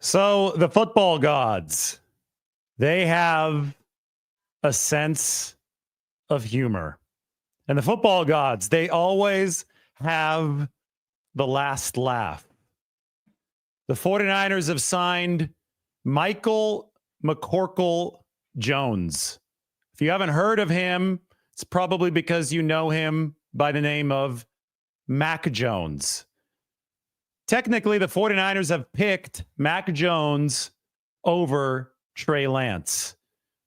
So the football gods, they have a sense of humor. And the football gods, they always have the last laugh. The 49ers have signed Michael McCorkle Jones. If you haven't heard of him, it's probably because you know him by the name of Mac Jones. Technically, the 49ers have picked Mac Jones over Trey Lance.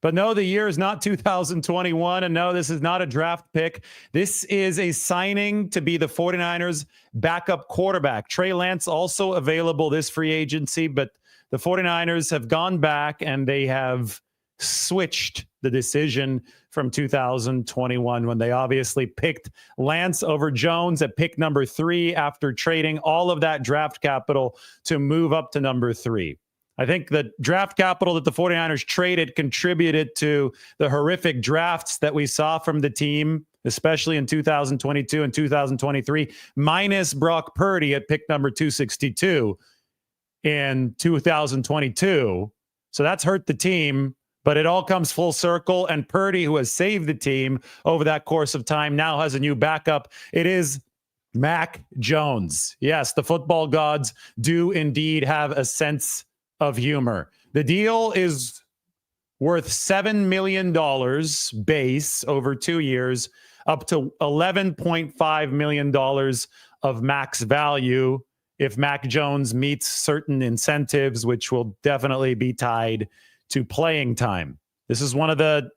But no, the year is not 2021. And no, this is not a draft pick. This is a signing to be the 49ers backup quarterback. Trey Lance also available this free agency, but the 49ers have gone back and they have switched the decision from 2021 when they obviously picked Lance over Jones at pick number 3 after trading all of that draft capital to move up to number 3. I think the draft capital that the 49ers traded contributed to the horrific drafts that we saw from the team, especially in 2022 and 2023, minus Brock Purdy at pick number 262 in 2022. So that's hurt the team, but it all comes full circle. And Purdy, who has saved the team over that course of time, now has a new backup. It is Mac Jones. Yes, the football gods do indeed have a sense of humor. The deal is worth $7 million base over 2 years, up to $11.5 million of max value if Mac Jones meets certain incentives, which will definitely be tied to playing time. This is one of the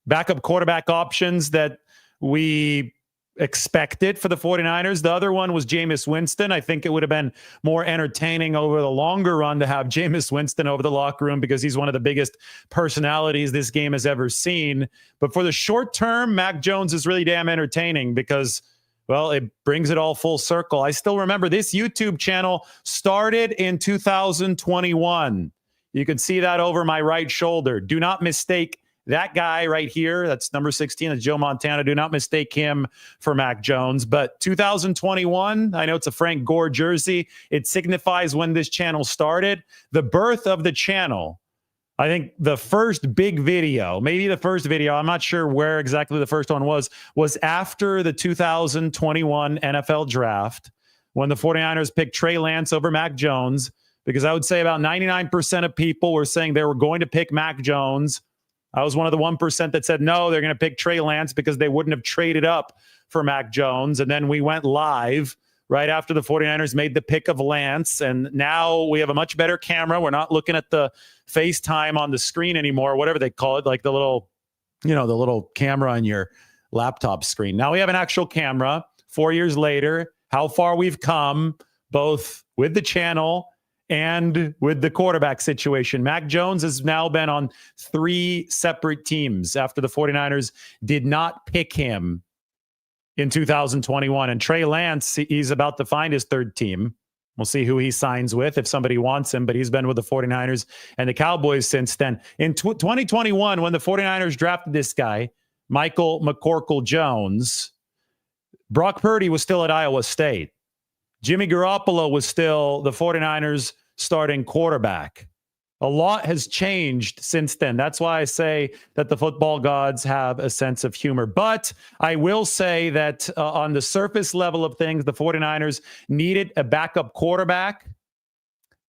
backup quarterback options that we expected for the 49ers. The other one was Jameis Winston. I think it would have been more entertaining over the longer run to have Jameis Winston over the locker room because he's one of the biggest personalities this game has ever seen. But for the short term, Mac Jones is really damn entertaining because, well, it brings it all full circle. I still remember this YouTube channel started in 2021. You can see that over my right shoulder. Do not mistake that guy right here, that's number 16, that's Joe Montana. Do not mistake him for Mac Jones. But 2021, I know it's a Frank Gore jersey. It signifies when this channel started. The birth of the channel, I think the first big video, maybe the first video, I'm not sure where exactly the first one was after the 2021 NFL draft when the 49ers picked Trey Lance over Mac Jones, because I would say about 99% of people were saying they were going to pick Mac Jones. I was one of the 1% that said, no, they're going to pick Trey Lance because they wouldn't have traded up for Mac Jones. And then we went live right after the 49ers made the pick of Lance. And now we have a much better camera. We're not looking at the FaceTime on the screen anymore, whatever they call it, like the little, the little camera on your laptop screen. Now we have an actual camera 4 years later, how far we've come, both with the channel and with the quarterback situation. Mac Jones has now been on 3 separate teams after the 49ers did not pick him in 2021. And Trey Lance, he's about to find his 3rd team. We'll see who he signs with if somebody wants him, but he's been with the 49ers and the Cowboys since then. In 2021, when the 49ers drafted this guy, Michael McCorkle Jones, Brock Purdy was still at Iowa State. Jimmy Garoppolo was still the 49ers starting quarterback. A lot has changed since then. That's why I say that the football gods have a sense of humor. But I will say that on the surface level of things, the 49ers needed a backup quarterback.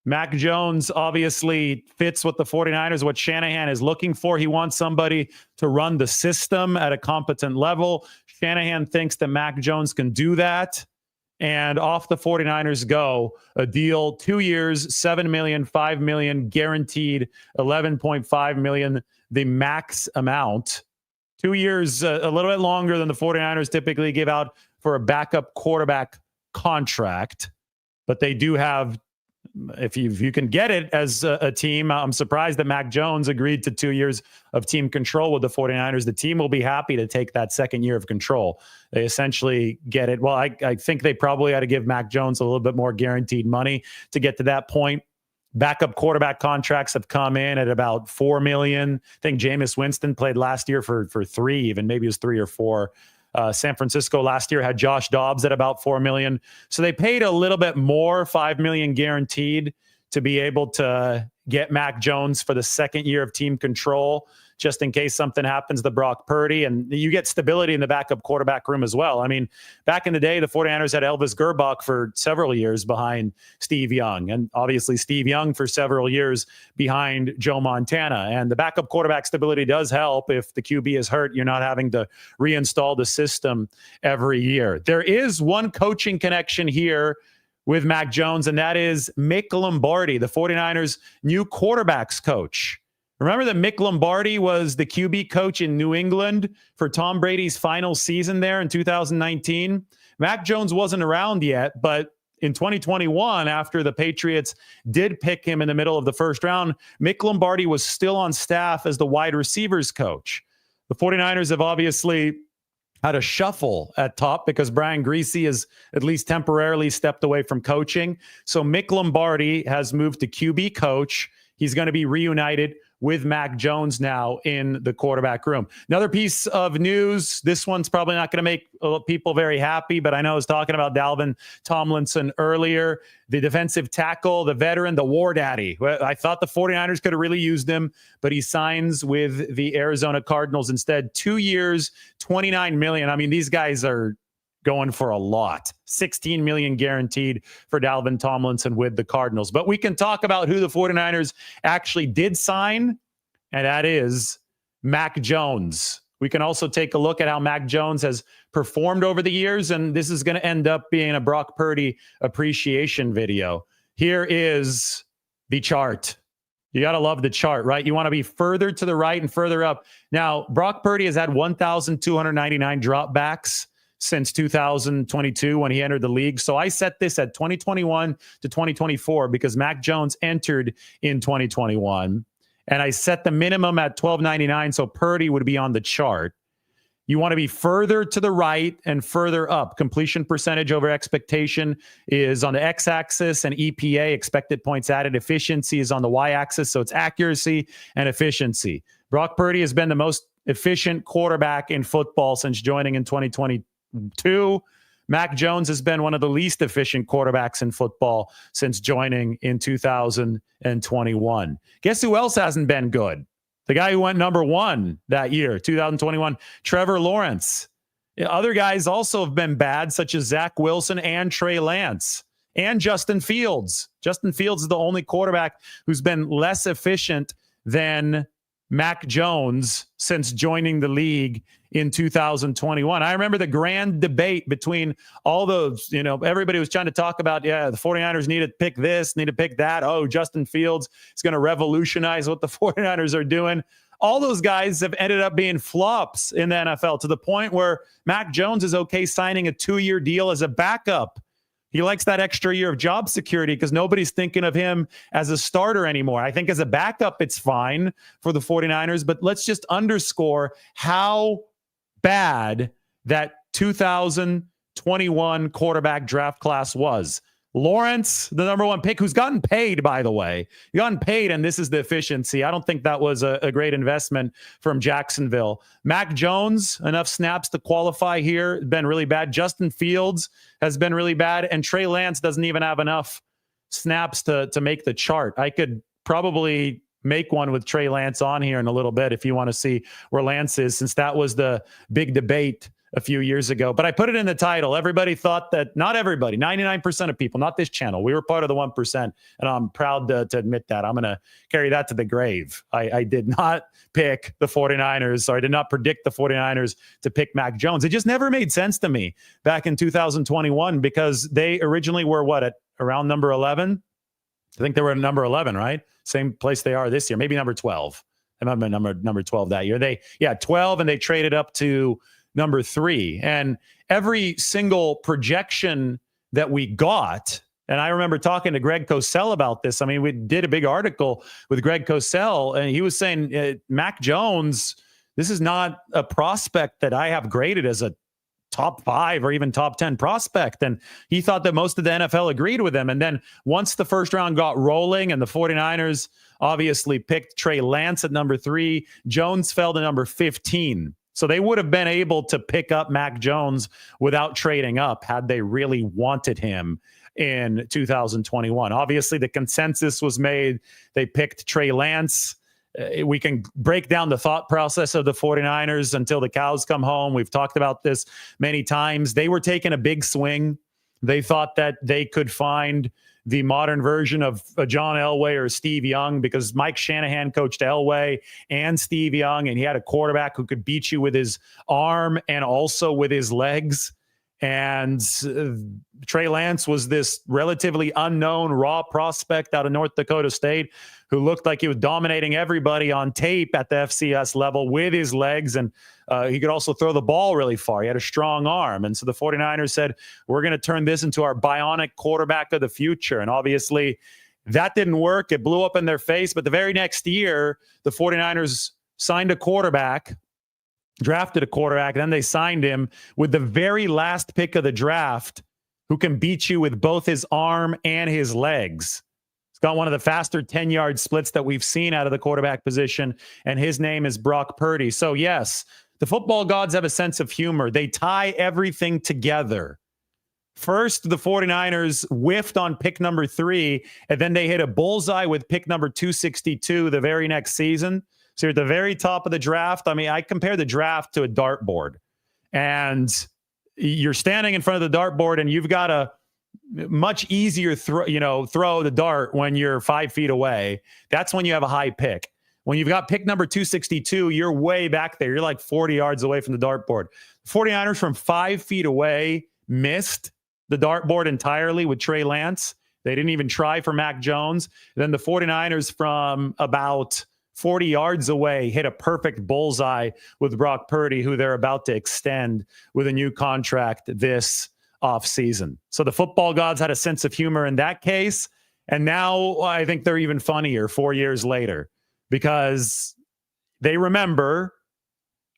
Mac Jones obviously fits what the 49ers, what Shanahan is looking for. He wants somebody to run the system at a competent level. Shanahan thinks that Mac Jones can do that. And off the 49ers go, a deal, 2 years, $7 million, $5 million, guaranteed $11.5 million, the max amount. 2 years, a little bit longer than the 49ers typically give out for a backup quarterback contract. But they do have, if you can get it as a team, I'm surprised that Mac Jones agreed to 2 years of team control with the 49ers. The team will be happy to take that second year of control. They essentially get it. Well, I think they probably ought to give Mac Jones a little bit more guaranteed money to get to that point. Backup quarterback contracts have come in at about $4 million. I think Jameis Winston played last year for 3, even maybe it was 3 or 4. San Francisco last year had Josh Dobbs at about $4 million. So they paid a little bit more, $5 million guaranteed to be able to get Mac Jones for the second year of team control, just in case something happens to Brock Purdy. And you get stability in the backup quarterback room as well. I mean, back in the day, the 49ers had Elvis Gerbach for several years behind Steve Young, and obviously Steve Young for several years behind Joe Montana. And the backup quarterback stability does help. If the QB is hurt, you're not having to reinstall the system every year. There is one coaching connection here with Mac Jones, and that is Mick Lombardi, the 49ers' new quarterbacks coach. Remember that Mick Lombardi was the QB coach in New England for Tom Brady's final season there in 2019? Mac Jones wasn't around yet, but in 2021, after the Patriots did pick him in the middle of the first round, Mick Lombardi was still on staff as the wide receivers coach. The 49ers have obviously had a shuffle at top because Brian Griese has at least temporarily stepped away from coaching. So Mick Lombardi has moved to QB coach. He's going to be reunited with Mac Jones now in the quarterback room. Another piece of news, this one's probably not going to make people very happy, but I know I was talking about Dalvin Tomlinson earlier, the defensive tackle, the veteran, the war daddy. I thought the 49ers could have really used him, but he signs with the Arizona Cardinals instead. 2 years, $29 million. I mean, these guys are going for a lot. $16 million guaranteed for Dalvin Tomlinson with the Cardinals. But we can talk about who the 49ers actually did sign, and that is Mac Jones. We can also take a look at how Mac Jones has performed over the years, and this is going to end up being a Brock Purdy appreciation video. Here is the chart. You got to love the chart, right? You want to be further to the right and further up. Now, Brock Purdy has had 1,299 dropbacks since 2022 when he entered the league. So I set this at 2021 to 2024 because Mac Jones entered in 2021. And I set the minimum at 1,299, so Purdy would be on the chart. You want to be further to the right and further up. Completion percentage over expectation is on the x-axis, and EPA, expected points added, efficiency is on the y-axis. So it's accuracy and efficiency. Brock Purdy has been the most efficient quarterback in football since joining in 2022. Mac Jones has been one of the least efficient quarterbacks in football since joining in 2021. Guess who else hasn't been good? The guy who went number one that year, 2021, Trevor Lawrence. Other guys also have been bad, such as Zack Wilson and Trey Lance and Justin Fields. Justin Fields is the only quarterback who's been less efficient than Mac Jones since joining the league in 2021. I remember the grand debate between all those, everybody was trying to talk about, the 49ers need to pick this, need to pick that. Oh, Justin Fields is going to revolutionize what the 49ers are doing. All those guys have ended up being flops in the NFL to the point where Mac Jones is okay signing a 2-year deal as a backup. He likes that extra year of job security because nobody's thinking of him as a starter anymore. I think as a backup, it's fine for the 49ers, but let's just underscore how bad that 2021 quarterback draft class was. Lawrence, the number one pick, who's gotten paid, by the way. He gotten paid, and this is the efficiency. I don't think that was a great investment from Jacksonville. Mac Jones, enough snaps to qualify here, been really bad. Justin Fields has been really bad, and Trey Lance doesn't even have enough snaps to make the chart. I could probably make one with Trey Lance on here in a little bit if you want to see where Lance is, since that was the big debate a few years ago. But I put it in the title. Everybody thought that, not everybody, 99% of people, not this channel. We were part of the 1%, and I'm proud to admit that. I'm going to carry that to the grave. I did not pick the 49ers, or I did not predict the 49ers to pick Mac Jones. It just never made sense to me back in 2021 because they originally were at around number 11? I think they were at number 11, right? Same place they are this year, maybe number 12. I might have been number 12 that year. 12, and they traded up to number 3. And every single projection that we got, and I remember talking to Greg Cosell about this. I mean, we did a big article with Greg Cosell, and he was saying, Mac Jones, this is not a prospect that I have graded as a top 5 or even top 10 prospect. And he thought that most of the NFL agreed with him. And then once the first round got rolling and the 49ers obviously picked Trey Lance at number 3, Jones fell to number 15. So they would have been able to pick up Mac Jones without trading up had they really wanted him. in 2021. Obviously, the consensus was made. They picked Trey Lance. We can break down the thought process of the 49ers until the cows come home. We've talked about this many times. They were taking a big swing. They thought that they could find the modern version of John Elway or Steve Young, because Mike Shanahan coached Elway and Steve Young, and he had a quarterback who could beat you with his arm and also with his legs. And Trey Lance was this relatively unknown raw prospect out of North Dakota State who looked like he was dominating everybody on tape at the FCS level with his legs. And he could also throw the ball really far. He had a strong arm. And so the 49ers said, we're going to turn this into our bionic quarterback of the future. And obviously that didn't work. It blew up in their face. But the very next year, the 49ers signed a quarterback, drafted a quarterback, then they signed him with the very last pick of the draft, who can beat you with both his arm and his legs. He's got one of the faster 10-yard splits that we've seen out of the quarterback position, and his name is Brock Purdy. So yes, the football gods have a sense of humor. They tie everything together. First, the 49ers whiffed on pick number 3, and then they hit a bullseye with pick number 262 the very next season. So you're at the very top of the draft. I mean, I compare the draft to a dartboard, and you're standing in front of the dartboard, and you've got a much easier throw the dart when you're 5 feet away. That's when you have a high pick. When you've got pick number 262, you're way back there. You're like 40 yards away from the dartboard. 49ers from 5 feet away missed the dartboard entirely with Trey Lance. They didn't even try for Mac Jones. Then the 49ers from about 40 yards away hit a perfect bullseye with Brock Purdy, who they're about to extend with a new contract this offseason. So the football gods had a sense of humor in that case. And now I think they're even funnier 4 years later, because they remember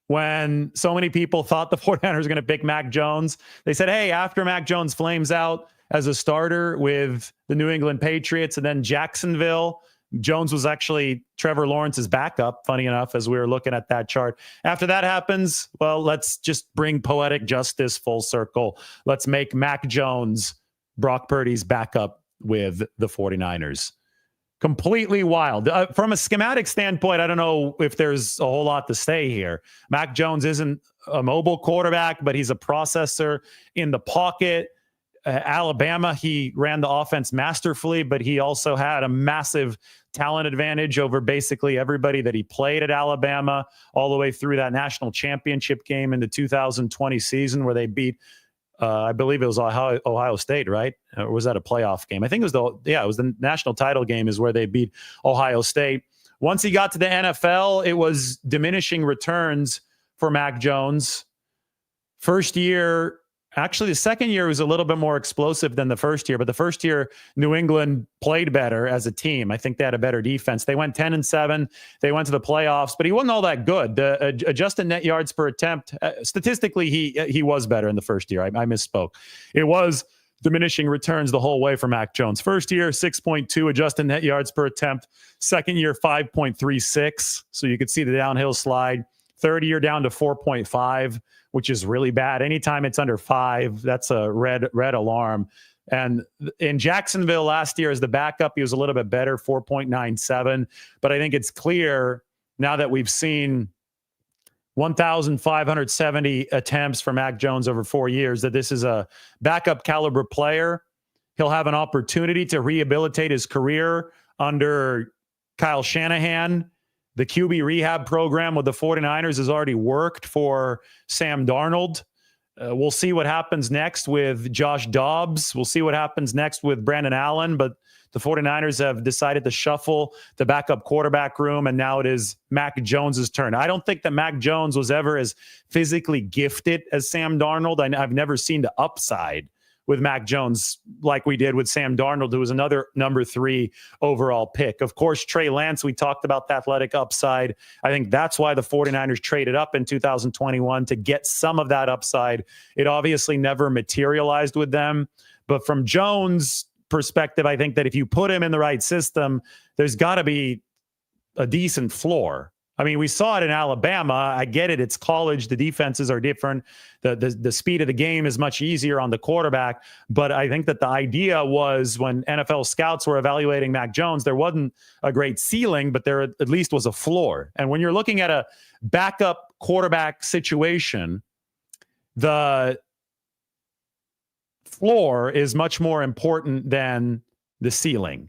when so many people thought the 49ers were going to pick Mac Jones. They said, hey, after Mac Jones flames out as a starter with the New England Patriots and then Jacksonville, Jones was actually Trevor Lawrence's backup, funny enough, as we were looking at that chart. After that happens, well, let's just bring poetic justice full circle. Let's make Mac Jones Brock Purdy's backup with the 49ers. Completely wild. From a schematic standpoint, I don't know if there's a whole lot to say here. Mac Jones isn't a mobile quarterback, but he's a processor in the pocket. Alabama, he ran the offense masterfully, but he also had a massive talent advantage over basically everybody that he played at Alabama all the way through that national championship game in the 2020 season where they beat, I believe it was Ohio State, right? Or was that a playoff game? I think it was the national title game is where they beat Ohio State. Once he got to the NFL, it was diminishing returns for Mac Jones. First year, actually, the second year was a little bit more explosive than the first year, but the first year, New England played better as a team. I think they had a better defense. They went 10-7. They went to the playoffs, but he wasn't all that good. The adjusted net yards per attempt, statistically, he was better in the first year. I misspoke. It was diminishing returns the whole way for Mac Jones. First year, 6.2 adjusted net yards per attempt. Second year, 5.36. So you could see the downhill slide. Third year down to 4.5. Which is really bad. Anytime it's under 5, that's a red alarm. And in Jacksonville last year as the backup, he was a little bit better, 4.97. But I think it's clear now that we've seen 1,570 attempts for Mac Jones over 4 years that this is a backup caliber player. He'll have an opportunity to rehabilitate his career under Kyle Shanahan. The QB rehab program with the 49ers has already worked for Sam Darnold. We'll see what happens next with Josh Dobbs. We'll see what happens next with Brandon Allen. But the 49ers have decided to shuffle the backup quarterback room, and now it is Mac Jones's turn. I don't think that Mac Jones was ever as physically gifted as Sam Darnold. I've never seen the upside with Mac Jones like we did with Sam Darnold, who was another number 3 overall pick. Of course, Trey Lance, we talked about the athletic upside. I think that's why the 49ers traded up in 2021 to get some of that upside. It obviously never materialized with them. But from Jones' perspective, I think that if you put him in the right system, there's got to be a decent floor. I mean, we saw it in Alabama. I get it. It's college. The defenses are different. The speed of the game is much easier on the quarterback. But I think that the idea was when NFL scouts were evaluating Mac Jones, there wasn't a great ceiling, but there at least was a floor. And when you're looking at a backup quarterback situation, the floor is much more important than the ceiling.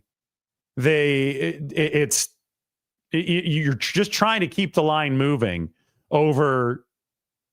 You're just trying to keep the line moving over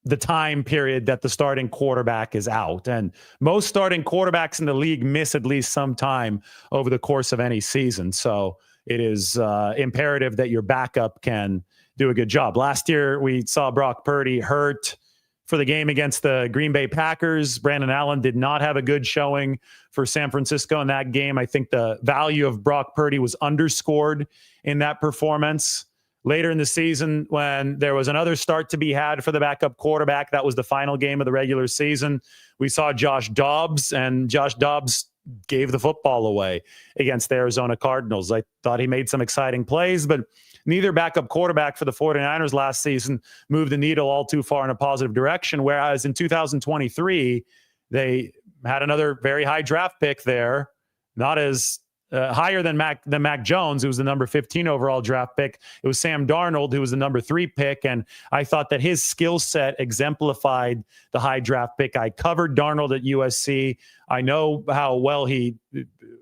the time period that the starting quarterback is out. And most starting quarterbacks in the league miss at least some time over the course of any season. So it is imperative that your backup can do a good job. Last year, we saw Brock Purdy hurt for the game against the Green Bay Packers. Brandon Allen did not have a good showing for San Francisco in that game. I think the value of Brock Purdy was underscored in that performance. Later in the season, when there was another start to be had for the backup quarterback, that was the final game of the regular season. We saw Josh Dobbs, and Josh Dobbs gave the football away against the Arizona Cardinals. I thought he made some exciting plays, but neither backup quarterback for the 49ers last season moved the needle all too far in a positive direction, whereas in 2023, they had another very high draft pick there, not as higher than Mac Jones, who was the number 15 overall draft pick. It was Sam Darnold, who was the number 3 pick, and I thought that his skill set exemplified the high draft pick. I covered Darnold at USC. I know how well he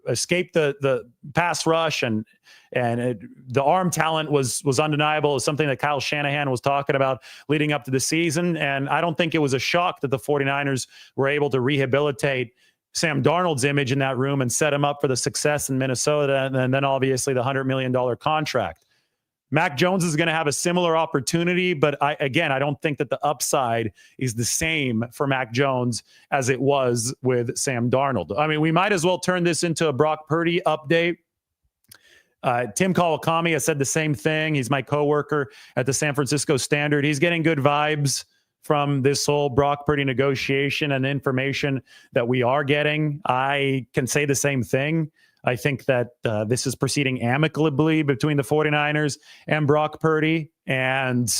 escaped the pass rush, and the arm talent was undeniable. It was something that Kyle Shanahan was talking about leading up to the season, and I don't think it was a shock that the 49ers were able to rehabilitate Sam Darnold's image in that room and set him up for the success in Minnesota, and then obviously the $100 million contract. Mac Jones is going to have a similar opportunity, but I don't think that the upside is the same for Mac Jones as it was with Sam Darnold. I mean, we might as well turn this into a Brock Purdy update. Tim Kawakami has said the same thing. He's my coworker at the San Francisco Standard. He's getting good vibes from this whole Brock Purdy negotiation and information that we are getting. I can say the same thing. I think that this is proceeding amicably between the 49ers and Brock Purdy, and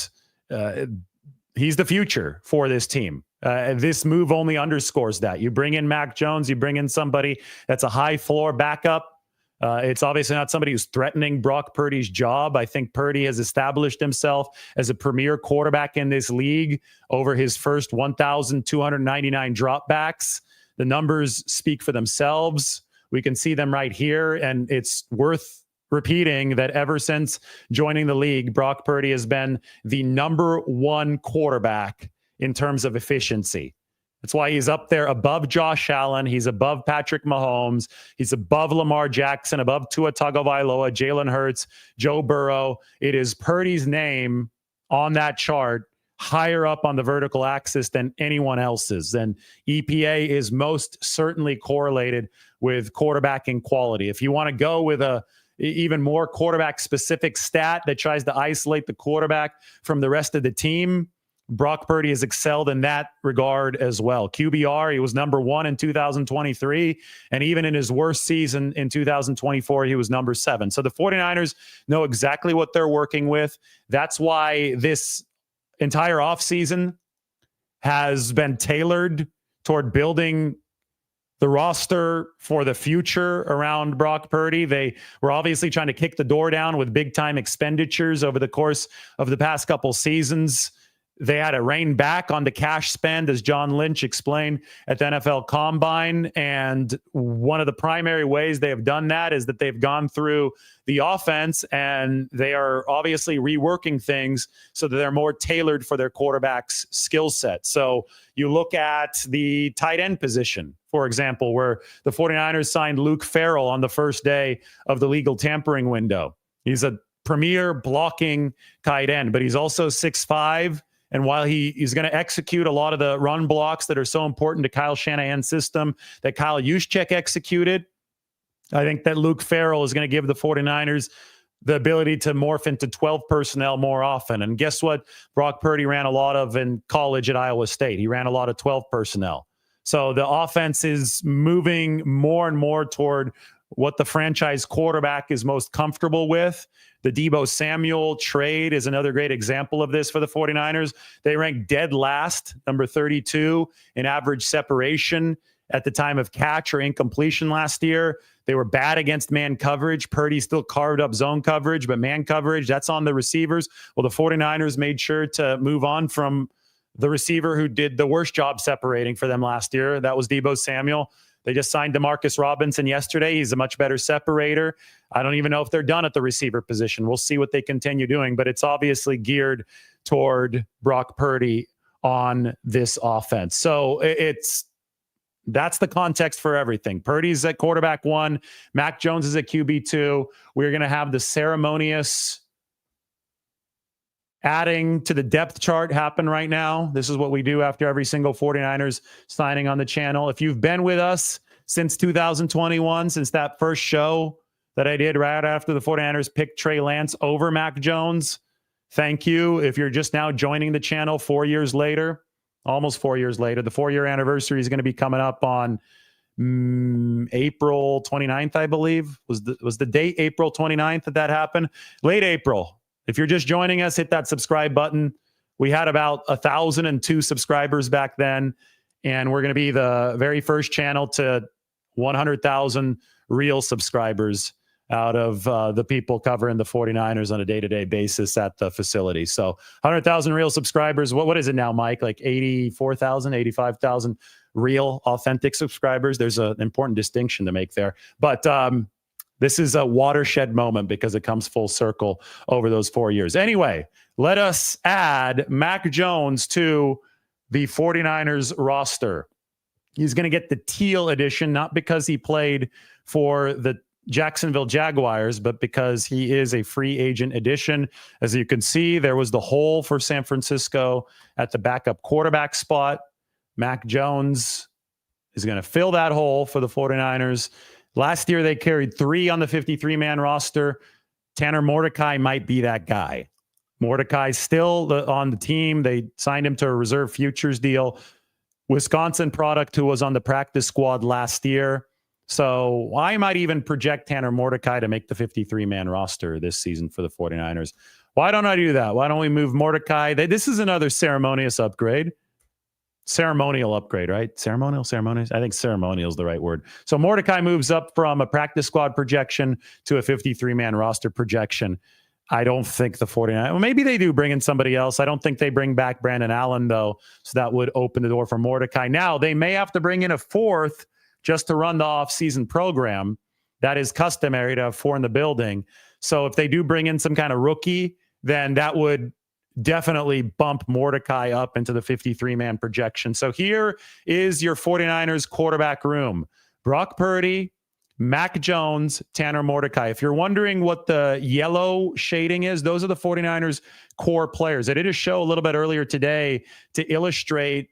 he's the future for this team. This move only underscores that. You bring in Mac Jones, you bring in somebody that's a high floor backup. It's obviously not somebody who's threatening Brock Purdy's job. I think Purdy has established himself as a premier quarterback in this league over his first 1,299 dropbacks. The numbers speak for themselves. We can see them right here, and it's worth repeating that ever since joining the league, Brock Purdy has been the number 1 quarterback in terms of efficiency. That's why he's up there above Josh Allen. He's above Patrick Mahomes. He's above Lamar Jackson, above Tua Tagovailoa, Jalen Hurts, Joe Burrow. It is Purdy's name on that chart higher up on the vertical axis than anyone else's. And EPA is most certainly correlated with quarterbacking quality. If you want to go with a even more quarterback specific stat that tries to isolate the quarterback from the rest of the team, Brock Purdy has excelled in that regard as well. QBR, he was number 1 in 2023. And even in his worst season in 2024, he was number 7. So the 49ers know exactly what they're working with. That's why this entire offseason has been tailored toward building the roster for the future around Brock Purdy. They were obviously trying to kick the door down with big time expenditures over the course of the past couple seasons. They had to rein back on the cash spend, as John Lynch explained at the NFL Combine. And one of the primary ways they have done that is that they've gone through the offense, and they are obviously reworking things so that they're more tailored for their quarterback's skill set. So you look at the tight end position, for example, where the 49ers signed Luke Farrell on the first day of the legal tampering window. He's a premier blocking tight end, but he's also 6'5". And while he's going to execute a lot of the run blocks that are so important to Kyle Shanahan's system that Kyle Juszczyk executed, I think that Luke Farrell is going to give the 49ers the ability to morph into 12 personnel more often. And guess what? Brock Purdy ran a lot of in college at Iowa State. He ran a lot of 12 personnel. So the offense is moving more and more toward what the franchise quarterback is most comfortable with. The Deebo Samuel trade is another great example of this for the 49ers. They ranked dead last, number 32, in average separation at the time of catch or incompletion last year. They were bad against man coverage. Purdy still carved up zone coverage, but man coverage, that's on the receivers. Well, the 49ers made sure to move on from the receiver who did the worst job separating for them last year. That was Deebo Samuel. They just signed DeMarcus Robinson yesterday. He's a much better separator. I don't even know if they're done at the receiver position. We'll see what they continue doing, but it's obviously geared toward Brock Purdy on this offense. So that's the context for everything. Purdy's at quarterback 1. Mac Jones is at QB2. We're going to have the ceremonious adding to the depth chart happen right now. This is what we do after every single 49ers signing on the channel. If you've been with us since 2021, since that first show that I did right after the 49ers picked Trey Lance over Mac Jones, thank you. If you're just now joining the channel 4 years later, almost 4 years later, the 4-year anniversary is going to be coming up on April 29th, I believe. Was the date April 29th that happened? Late April. If you're just joining us, hit that subscribe button. We had about 1,002 subscribers back then, and we're going to be the very first channel to 100,000 real subscribers out of the people covering the 49ers on a day-to-day basis at the facility. So 100,000 real subscribers. What is it now, Mike? Like 84,000, 85,000 real, authentic subscribers. There's an important distinction to make there. But this is a watershed moment because it comes full circle over those 4 years. Anyway, let us add Mac Jones to the 49ers roster. He's going to get the teal edition, not because he played for the Jacksonville Jaguars, but because he is a free agent addition. As you can see, there was the hole for San Francisco at the backup quarterback spot. Mac Jones is going to fill that hole for the 49ers. Last year, they carried 3 on the 53-man roster. Tanner Mordecai might be that guy. Mordecai's still on the team. They signed him to a reserve futures deal. Wisconsin product who was on the practice squad last year. So I might even project Tanner Mordecai to make the 53-man roster this season for the 49ers. Why don't I do that? Why don't we move Mordecai? This is another ceremonious upgrade. Ceremonial upgrade, right? Ceremonious? I think ceremonial is the right word. So Mordecai moves up from a practice squad projection to a 53-man roster projection. I don't think the 49ers, well, maybe they do bring in somebody else. I don't think they bring back Brandon Allen, though. So that would open the door for Mordecai. Now, they may have to bring in a 4th just to run the offseason program. That is customary to have 4 in the building. So if they do bring in some kind of rookie, then that would definitely bump Mordecai up into the 53-man projection. So here is your 49ers quarterback room. Brock Purdy, Mac Jones, Tanner Mordecai. If you're wondering what the yellow shading is, those are the 49ers core players. I did a show a little bit earlier today to illustrate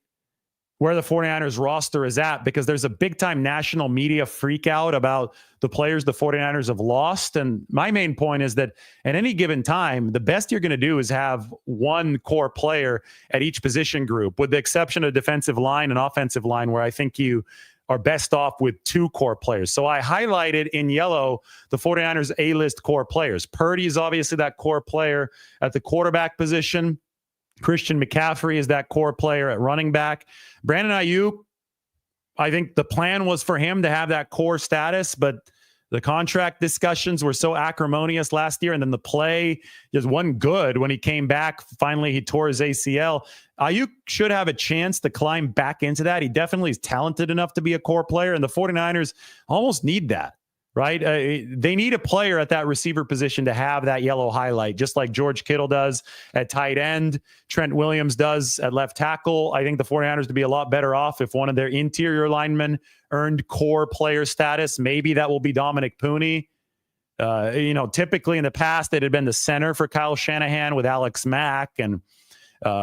where the 49ers roster is at, because there's a big-time national media freak out about the players the 49ers have lost. And my main point is that at any given time, the best you're going to do is have one core player at each position group, with the exception of defensive line and offensive line, where I think you are best off with 2 core players. So I highlighted in yellow the 49ers A-list core players. Purdy is obviously that core player at the quarterback position. Christian McCaffrey is that core player at running back. Brandon Ayuk, I think the plan was for him to have that core status, but the contract discussions were so acrimonious last year, and then the play just wasn't good when he came back. Finally, he tore his ACL. Ayuk should have a chance to climb back into that. He definitely is talented enough to be a core player, and the 49ers almost need that. Right? They need a player at that receiver position to have that yellow highlight, just like George Kittle does at tight end, Trent Williams does at left tackle. I think the 49ers would be a lot better off if one of their interior linemen earned core player status. Maybe that will be Dominic Pooney. Typically in the past, it had been the center for Kyle Shanahan with Alex Mack, and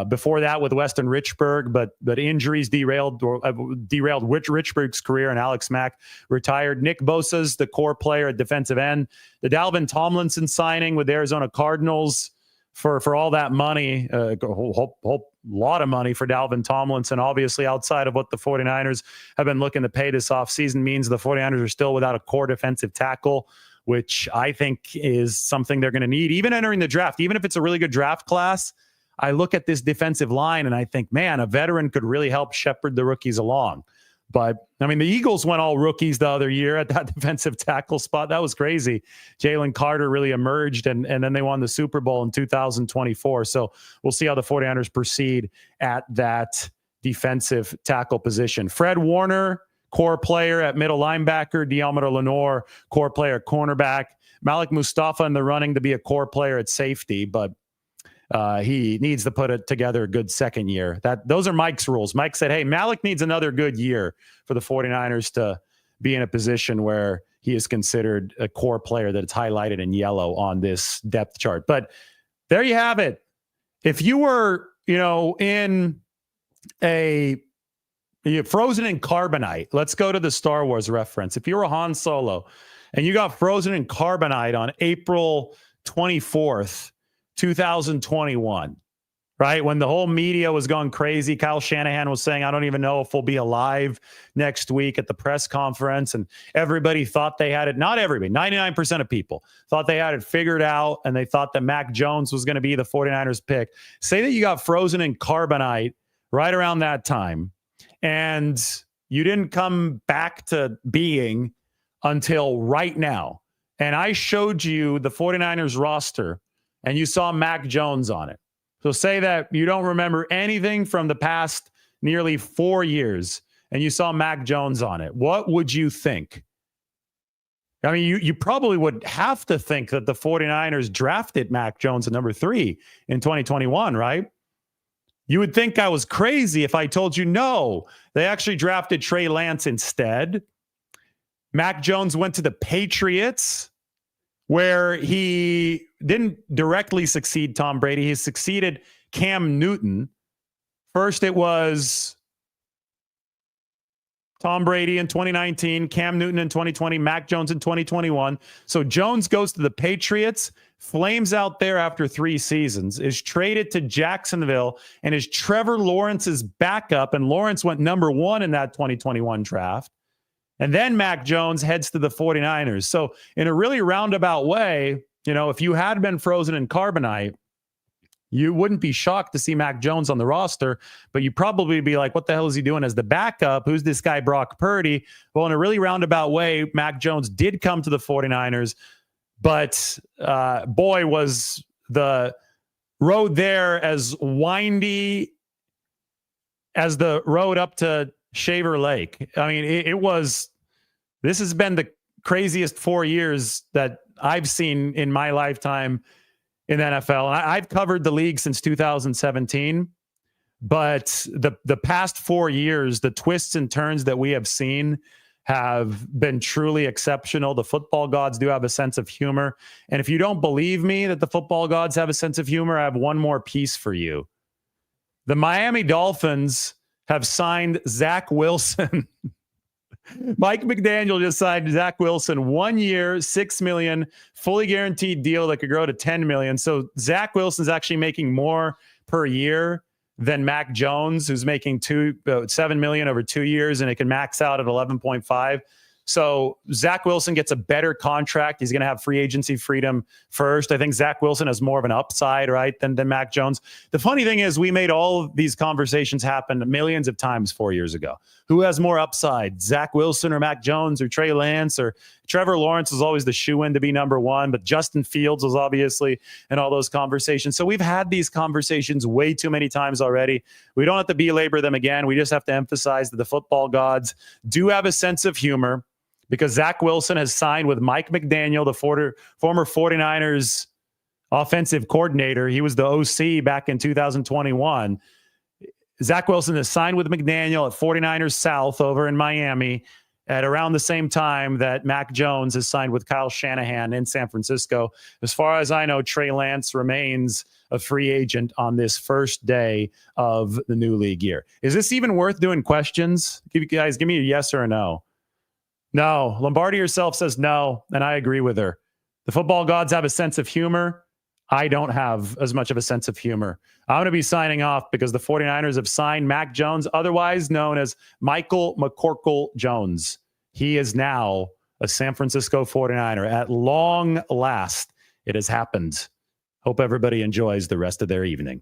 before that with Weston Richburg, but injuries derailed Richburg's career, and Alex Mack retired. Nick Bosa's the core player at defensive end. The Dalvin Tomlinson signing with the Arizona Cardinals for all that money, a whole lot of money for Dalvin Tomlinson. Obviously, outside of what the 49ers have been looking to pay this offseason means the 49ers are still without a core defensive tackle, which I think is something they're going to need. Even entering the draft, even if it's a really good draft class, I look at this defensive line and I think, man, a veteran could really help shepherd the rookies along. But, I mean, the Eagles went all rookies the other year at that defensive tackle spot. That was crazy. Jalen Carter really emerged, and then they won the Super Bowl in 2024. So we'll see how the 49ers proceed at that defensive tackle position. Fred Warner, core player at middle linebacker. Deommodore Lenoir, core player at cornerback. Malik Mustafa in the running to be a core player at safety, but he needs to put it together a good second year. Those are Mike's rules. Mike said, hey, Malik needs another good year for the 49ers to be in a position where he is considered a core player that is highlighted in yellow on this depth chart. But there you have it. If you were, in frozen in carbonite, let's go to the Star Wars reference. If you were a Han Solo and you got frozen in carbonite on April 24th, 2021, right? When the whole media was going crazy, Kyle Shanahan was saying, I don't even know if we'll be alive next week at the press conference. And everybody thought they had it. Not everybody, 99% of people thought they had it figured out. And they thought that Mac Jones was going to be the 49ers pick. Say that you got frozen in carbonite right around that time, and you didn't come back to being until right now. And I showed you the 49ers roster, and you saw Mac Jones on it. So say that you don't remember anything from the past nearly 4 years, and you saw Mac Jones on it. What would you think? I mean, you probably would have to think that the 49ers drafted Mac Jones at number 3 in 2021, right? You would think I was crazy if I told you no. They actually drafted Trey Lance instead. Mac Jones went to the Patriots, where he didn't directly succeed Tom Brady. He succeeded Cam Newton. First, it was Tom Brady in 2019, Cam Newton in 2020, Mac Jones in 2021. So Jones goes to the Patriots, flames out there after 3 seasons, is traded to Jacksonville, and is Trevor Lawrence's backup. And Lawrence went number 1 in that 2021 draft. And then Mac Jones heads to the 49ers. So in a really roundabout way, if you had been frozen in carbonite, you wouldn't be shocked to see Mac Jones on the roster, but you probably be like, what the hell is he doing as the backup? Who's this guy, Brock Purdy? Well, in a really roundabout way, Mac Jones did come to the 49ers, but boy, was the road there as windy as the road up to Shaver Lake. I mean, this has been the craziest 4 years that I've seen in my lifetime in the NFL. And I've covered the league since 2017, but the past 4 years, the twists and turns that we have seen have been truly exceptional. The football gods do have a sense of humor. And if you don't believe me that the football gods have a sense of humor, I have one more piece for you. The Miami Dolphins have signed Zach Wilson. Mike McDaniel just signed Zach Wilson, 1 year, $6 million, fully guaranteed deal that could grow to $10 million. So Zach Wilson's actually making more per year than Mac Jones, who's making $7 million over 2 years, and it can max out at 11.5. So Zach Wilson gets a better contract. He's going to have free agency freedom first. I think Zach Wilson has more of an upside, right, than Mac Jones. The funny thing is we made all of these conversations happen millions of times 4 years ago. Who has more upside, Zach Wilson or Mac Jones or Trey Lance? Or Trevor Lawrence was always the shoe-in to be number 1, but Justin Fields was obviously in all those conversations. So we've had these conversations way too many times already. We don't have to belabor them again. We just have to emphasize that the football gods do have a sense of humor, because Zach Wilson has signed with Mike McDaniel, the former 49ers offensive coordinator. He was the OC back in 2021. Zach Wilson has signed with McDaniel at 49ers South over in Miami at around the same time that Mac Jones has signed with Kyle Shanahan in San Francisco. As far as I know, Trey Lance remains a free agent on this first day of the new league year. Is this even worth doing questions? Give me a yes or a no. No. Lombardi herself says no, and I agree with her. The football gods have a sense of humor. I don't have as much of a sense of humor. I'm going to be signing off because the 49ers have signed Mac Jones, otherwise known as Michael McCorkle Jones. He is now a San Francisco 49er. At long last, it has happened. Hope everybody enjoys the rest of their evening.